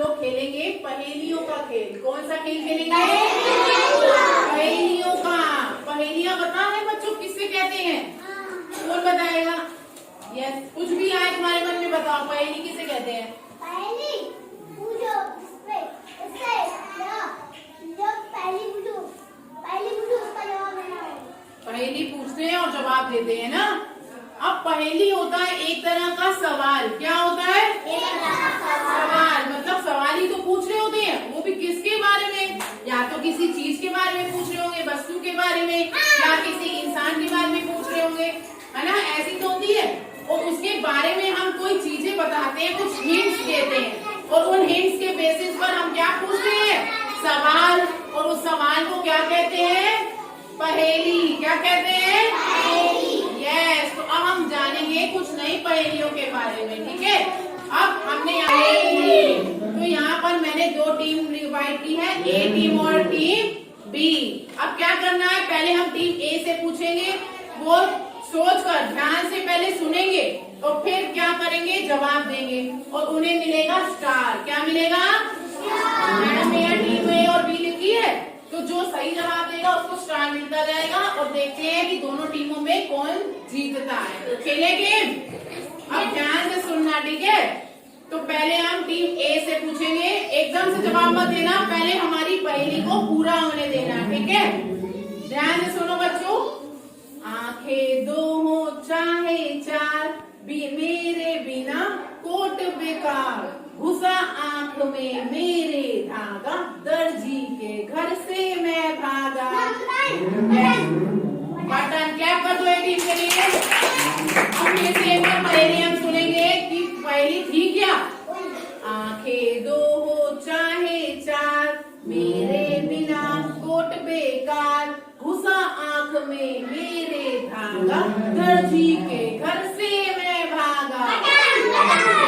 लोग खेलेंगे पहेलियों का खेल। कौन सा खेल खेलेंगे? पहेलियों का। पहेलियां पता है बच्चों किससे कहते हैं? कौन बताएगा? यस, कुछ भी आए तुम्हारे मन में बताओ, पहेली किसे कहते हैं? पहेली पूछते हैं और जवाब देते हैं ना। अब पहेली होता है एक तरह का सवाल। क्या होता है? सवाल। मतलब सवाल ही तो पूछ रहे होते हैं, वो भी किसके बारे में? या तो किसी चीज के बारे में पूछ रहे होंगे, वस्तु के बारे में, या किसी इंसान के बारे में पूछ रहे होंगे, है ना? ऐसी तो होती है। और उसके बारे में हम कोई चीजें बताते हैं, कुछ हिंट्स देते हैं, और उन हिंट्स के बेसिस पर हम क्या पूछते हैं? सवाल। और उस सवाल को क्या कहते हैं? पहेली। क्या कहते हैं? यस। तो अब हम जानेंगे कुछ नई पहेलियों के बारे में, ठीक है? अब हमने तो यहाँ पर मैंने दो टीम डिवाइड की है, ए टीम और टीम बी। अब क्या करना है? पहले हम टीम ए से पूछेंगे, वो सोचकर ध्यान से पहले सुनेंगे और फिर क्या करेंगे? जवाब देंगे और उन्हें मिलेगा स्टार। क्या मिलेगा? मैडम यहाँ टीम ए और बी लिखी है, तो जो सही जवाब देगा उसको स्टार मिलता जाएगा। और देखते हैं कि दोनों टीमों में कौन जीतता है। तो खेले गेम। अब ध्यान से सुनना, ठीक है? तो पहले हम टीम ए से पूछेंगे, एकदम से जवाब मत देना, पहले हमारी पहेली को पूरा होने देना, ठीक है? ध्यान से सुनो बच्चों। आंखें दो हो चाहे चार, मेरे बिना कोट बेकार, घुसा आंख में मेरे धागा, दर्जी के घर से मैं भागा। बटन क्लैप कर दो एक टीम के लिए। हम फिर से एक बार पहेली हम सुनेंगे कि पहेली थी क्या। आंखें दो हो चाहे चार, मेरे बिना कोट बेकार, घुसा आंख में मेरे धागा, दर्जी के घर से मैं भागा।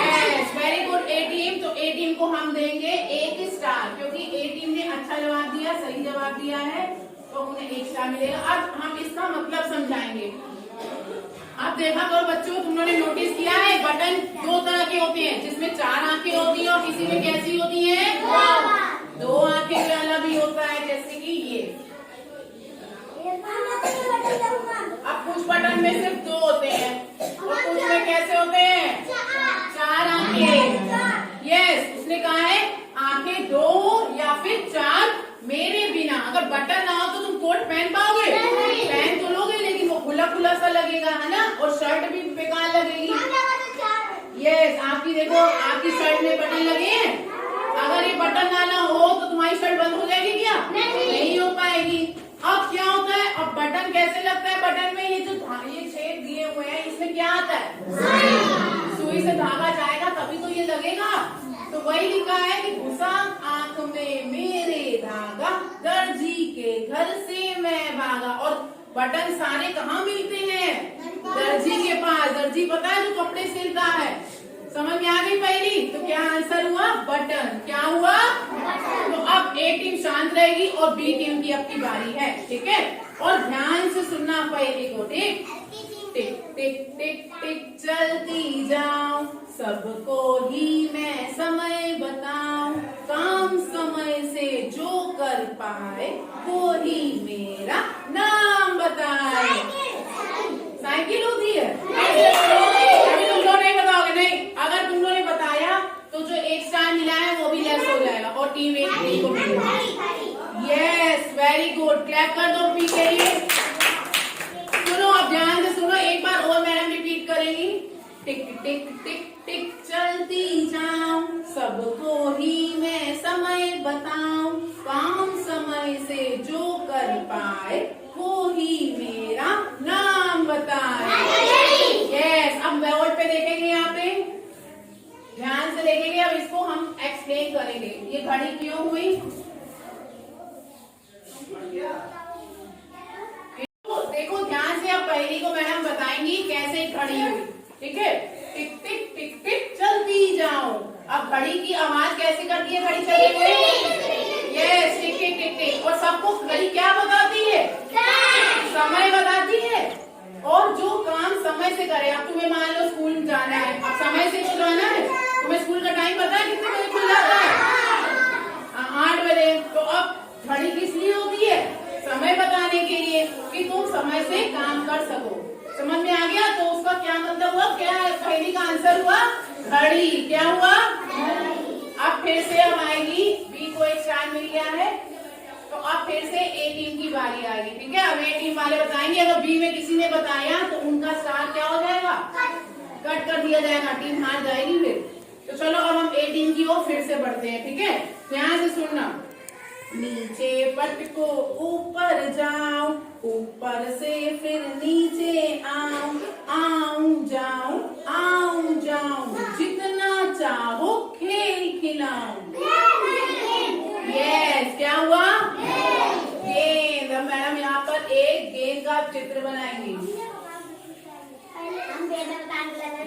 यस, वेरी गुड ए टीम। तो ए टीम को हम देंगे एक स्टार, क्योंकि ए टीम ने अच्छा जवाब दिया, सही जवाब दिया है, तो उन्हें एक स्टार मिलेगा। अब हम इसका मतलब समझाएंगे। आप देखा करो बच्चों, तुमने नोटिस किया है बटन दो तरह के होते हैं, जिसमें चार आंखें होती हैं और किसी में कैसी होती है? दो आंखें वाला भी होता है, जैसे कि ये। अब कुछ बटन में सिर्फ दो होते हैं और कुछ में कैसे होते हैं? चार आंखें। यस, उसने कहा है आंखें दो या फिर चार, मेरे बिना। अगर बटन ना हो तो तुम कोट पहन पाओगे? पहन तो लोगे, लेकिन वो खुला खुला सा लगेगा, है ना? और शर्ट भी बेकार लगेगी। यस, आपकी देखो, आपकी शर्ट में बटन लगे हैं, अगर ये बटन ना हो तो तुम्हारी शर्ट बंद हो जाएगी क्या? नहीं हो पाएगी। अब क्या होता है? अब बटन कैसे लगता है? बटन में ये जो ये छेद दिए हुए हैं, इसमें क्या आता है? सुई से धागा जाएगा तभी तो ये लगेगा। तो वही लिखा है कि घुसा आंख में मेरे धागा, दर्जी के घर से मैं भागा। और बटन सारे कहाँ मिलते हैं? दर्जी के पास। दर्जी पता है जो कपड़े सिलता है। समझ में आ गई पहली? तो क्या आंसर हुआ? बटन। क्या हुआ? तो अब ए टीम शांत रहेगी और बी टीम की अपनी बारी है, ठीक है? और ध्यान से सुनना पहली को, ठीक? टिक टिक टिक टिक चलती जाऊं, सबको ही मैं समय बताऊं, काम समय से जो कर पाए वो ही मेरा नाम बताए। साइकिल होती है। अभी तुम लोग नहीं बताओगे? नहीं, अगर तुम लोगों ने बताया तो जो एक स्टार मिला है वो भी लेस हो जाएगा और टीम एक को मिलेगा। Yes, very good. क्लैप कर दो पी के लिए। सुनो, अब ध्यान से सुनो, एक बार और मैडम रिपीट करेंगी। टिक टिक टिक टिक चलती जाऊं, सबको ही मैं समय बताऊं, काम समय से जो कर पाए वो ही मेरा नाम बताए। यस, अब बोर्ड पे देखेंगे, यहाँ पे ध्यान से देखेंगे। अब इसको हम एक्सप्लेन करेंगे, ये घड़ी क्यों हुई। देखो ध्यान से, अब पहली को मैडम बताएंगी कैसे घड़ी हुई, ठीक है? टिक टिक टिक टिक चलती जाऊं। अब घड़ी की आवाज कैसे करती है घड़ी चलते हुए? यस, टिक टिक टिक टिक। और सबको घड़ी क्या बताती है? समय बताती है। और जो काम समय से करे, अब तुम्हें मान लो स्कूल जाना है, अब समय से तो जाना है, तुम्हें स्कूल का टाइम पता है कितने बजे खुल जाता है? घड़ी किस लिए होती है? समय बताने के लिए कि तुम समय से काम कर सको। समझ में आ गया? तो उसका क्या मतलब हुआ? क्या पहली का आंसर हुआ? घड़ी। क्या हुआ? अब फिर से अब आएगी, बी को एक स्टार मिल गया है, तो अब फिर से ए टीम की बारी आएगी। ठीक है, अब ए टीम वाले बताएंगे। अगर बी में किसी ने बताया तो उनका स्टार क्या हो जाएगा? कट कर दिया जाएगा, टीम हार जाएगी फिर। तो चलो अब हम ए टीम की ओर फिर से बढ़ते हैं। ठीक है, ध्यान से सुनना। नीचे पटको ऊपर जाओ, ऊपर से फिर नीचे आओ, आऊं जाऊं आऊं जाऊं, जितना चाहो खेल खिलाऊं। यस, क्या हुआ? गेंद। अब मैडम यहाँ पर एक गेंद का चित्र बनाएंगे।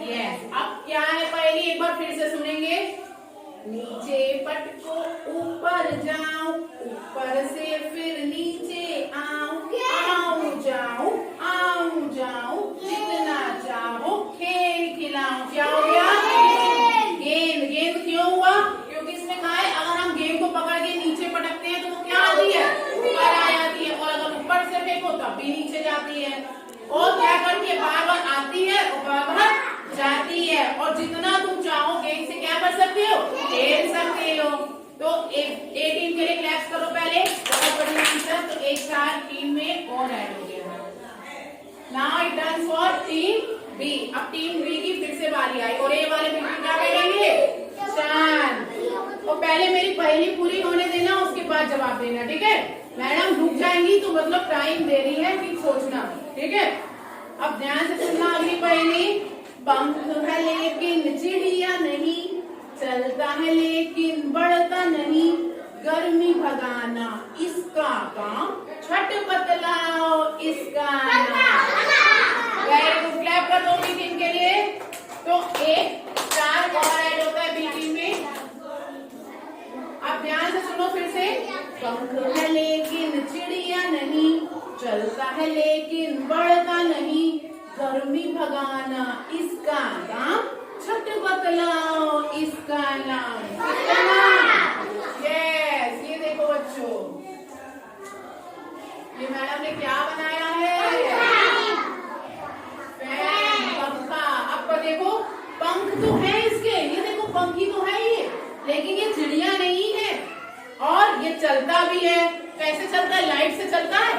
यस, अब क्या है पहले एक बार फिर से सुनेंगे। नीचे पटको ऊपर जाऊं, ऊपर से फिर नीचे आऊं, आऊं जाऊं आऊं जाऊं, जितना चाहो खेल खिलाऊं। क्या हो गया? गेंद। गेंद क्यों हुआ? क्योंकि इसमें कहा है अगर हम गेंद को पकड़ के नीचे पटकते हैं तो वो क्या आती है? ऊपर आ जाती है, और अगर ऊपर से फेंको तब भी नीचे जाती है। और क्या करती है? बार बार आती है और बार बार जाती है। और जितना तुम चाहो गेंद से क्या कर सकते हो? खेल सकते हो। तो ए टीम के लिए क्लैप्स करो पहले। बहुत बढ़िया आंसर। तो एक स्टार टीम में और ऐड हो गया। Now it turns for team B. अब टीम बी की फिर से बारी आई और ए वाले बिल्कुल क्या करेंगे? चांद। तो पहले मेरी पहली पूरी होने देना, उसके बाद जवाब देना। ठीक है, मैडम रुक जाएंगी तो मतलब टाइम दे रही है कि सोचना। ठीक है, अब ध्यान से सुनना। अगली पहली। पंख है लेकिन चिड़िया नहीं, चलता है लेकिन बढ़ता नहीं, गर्मी भगाना इसका काम, छठ बतलाओ इसका नाम। वेरी गुड, क्लैप कर दो बी टीम के लिए। तो एक स्टार और ऐड होता है बी टीम में। अब ध्यान से सुनो फिर से। पंख है लेकिन चिड़िया नहीं, चलता है लेकिन बढ़ता नहीं, गर्मी भगाना इसका काम, छठ बतलाओ इसका नाम। यस, ये देखो बच्चों, ये मैडम ने क्या बनाया है? फैन, पंखा। अब देखो पंख तो है इसके, ये देखो पंखी तो है ये, लेकिन ये चिड़िया नहीं है और ये चलता भी है। कैसे चलता है? लाइट से चलता है,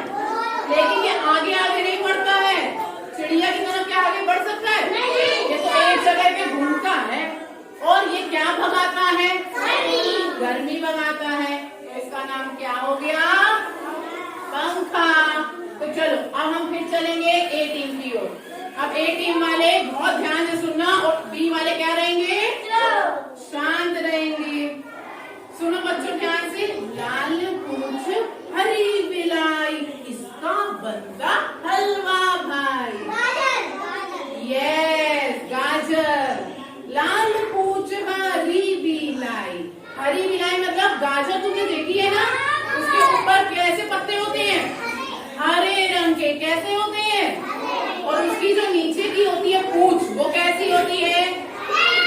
लेकिन ये आगे आगे नहीं बढ़ता है। चिड़िया की तरफ क्या आगे बढ़ सकता है? नहीं। ये तो एक जगह पे घूमता है। और ये क्या भगाता है? गर्मी भगाता है। तो इसका नाम क्या हो गया? पंखा। तो चलो अब हम फिर चलेंगे ए टीम की ओर। अब ए टीम वाले बहुत ध्यान से सुनना, और बी वाले क्या रहेंगे? शांत रहेंगे। सुनो बच्चों ध्यान से। लाल पूंछ हरी बिलाई, इसका बनता हलवा भाई। यस, गाजर। लाल पूंछ हरी बिलाई। हरी बिलाई मतलब गाजर तुमने देखी है ना, उसके ऊपर कैसे पत्ते होते हैं? हरे रंग के। कैसे होते हैं? और उसकी जो नीचे की होती है पूंछ, वो कैसी होती है?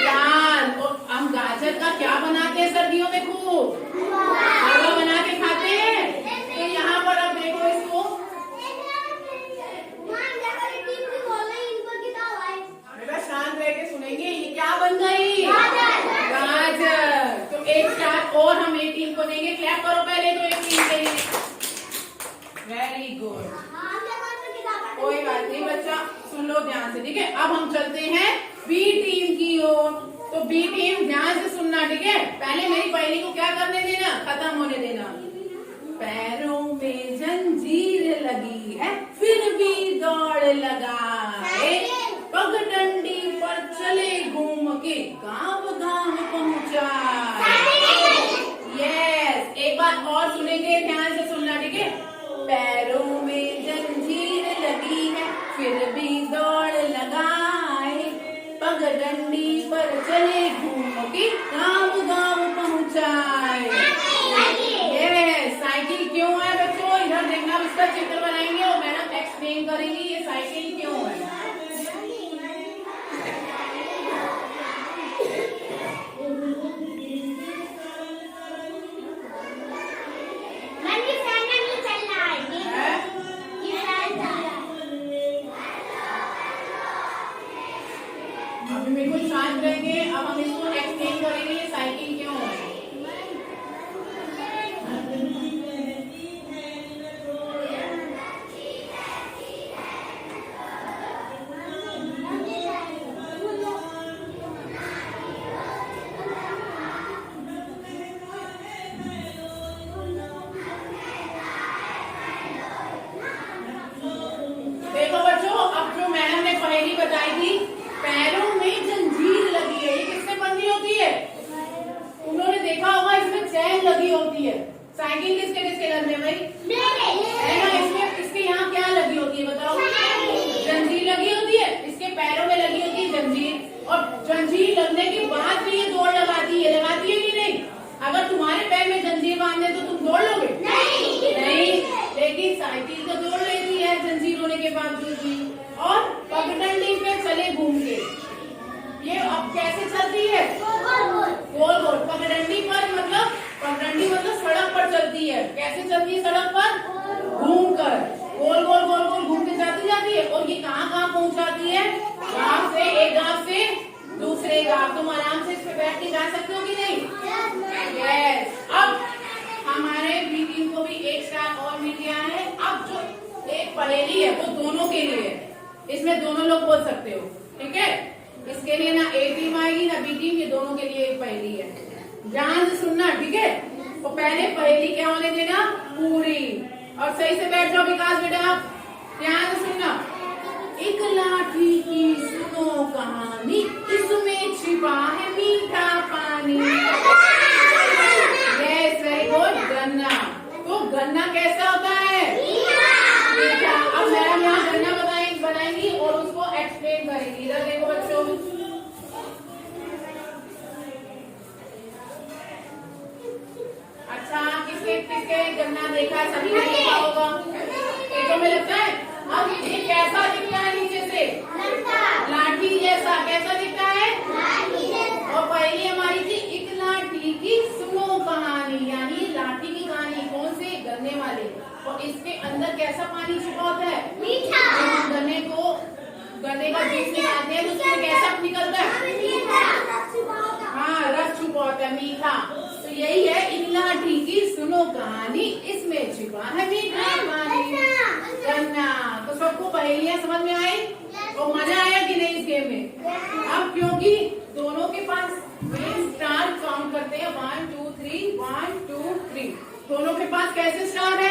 लाल। और हम गाजर का क्या बनाते हैं सर्दियों में? खूब हलवा बना के खाते हैं। तो यहाँ पर अब देखो इसको, बेटा शांत रह के सुनेंगे। ये क्या बन गई? गाजर। तो एक स्टार और हम एक टीम को देंगे। क्लैप करो पहले तो एक टीम के लिए। Very good. कोई बात नहीं बच्चा, सुन लो ध्यान से। ठीक है, अब हम चलते हैं बी टीम की ओर। तो बी टीम ध्यान से सुनना। ठीक है, पहले मेरी पहली को क्या करने देना? खत्म होने देना। पैरों में जंजीर लगी है फिर भी दौड़ लगाए, पगडंडी पर चले घूम के गांव गांव पहुंचाए। यस, एक बार और सुनेंगे, ध्यान से सुनना। ठीक है, पैरों में जंजीर लगी है फिर भी दौड़ लगाए, पगडंडी पर चले घूम के गांव गांव पहुंचाए। ये साइकिल क्यों है बच्चों? इधर देखना, इसका चित्र बनाएंगे और मैडम एक्सप्लेन करेंगी ये साइकिल क्यों है। अभी बिल्कुल शांत रहेंगे। अब हम इसको एक्सप्लेन करेंगे ये साइकिल क्यों है। देखो बच्चों, अब जो मैडम ने पहेली बताई थी, पैरों में जंजीर लगी है, ये किससे बंधी होती है? उन्होंने देखा होगा इसमें चैन लगी होती है। साइकिल किसके किसके घर में भाई? है ना? इसमें इसके यहाँ क्या लगी होती है बताओ? जंजीर लगी होती है। इसके पैरों में लगी होती है जंजीर, और जंजीर लगने के बाद भी ये दौड़ लगाती है कि नहीं? अगर तुम्हारे पैर में जंजीर बांधे तो तुम दौड़ लोगे? नहीं। लेकिन साइकिल तो दौड़ लेती है जंजीर होने के बावजूद भी। और पगडंडी पे चले घूम के, ये अब कैसे चलती है? गोल गोल पगडंडी पर, मतलब पगडंडी मतलब सड़क पर चलती है। कैसे चलती है सड़क पर? घूम कर, गोल गोल गोल गोल घूम के जाती है। और ये कहाँ पहुँच जाती है? गांव से, एक गांव से दूसरे गांव। तुम आराम से इस पे बैठ के जा सकते हो कि नहीं? यस। अब हमारे बी टीम को भी एक स्टार और मिल गया है। अब जो एक पहेली है वो दोनों के लिए है, इसमें दोनों लोग बोल सकते हो, ठीक है? इसके लिए ना ए टीम आएगी ना बी टीम, ये दोनों के लिए एक पहेली है। ध्यान से सुनना, ठीक है? तो पहले पहेली क्या होने देना? पूरी। और सही से बैठ जाओ विकास बेटा, ध्यान से सुनना। एक लाठी की सुनो कहानी, इसमें छिपा है मीठा पानी। Yes, very good. गन्ना। तो गन्ना कैसा होता है? मीठा। अब मैडम यहाँ गन्ना बनाएंगी और उसको एक्सप्लेन करेंगी। इधर देखो बच्चों, अच्छा किसके किसके गन्ना देखा? सभी ने देखा होगा, पेटों में लगता है। अब ये कैसा दिखता है नीचे से? लाठी जैसा। कैसा दिखता है? और पहली हमारी थी एक लाठी की सुनो कहानी, यानी लाठी की कहानी। कौन से? गन्ने वाले। और इसके अंदर कैसा पानी छुपा होता है? मीठा। गन्ने का जूस निकालते हैं तो उसमें कैसा निकलता है? हाँ, रस छुपा होता है, मीठा। तो यही है एक लाठी की सुनो कहानी, इसमें छिपा है मीठा पानी। गन्ना। तो सबको पहेलियां समझ में आई और मजा आया कि नहीं इस गेम में? अब क्योंकि दोनों के पास स्टार काउंट करते हैं, 1 2 3, 1 2 3। दोनों के पास कैसे स्टार है?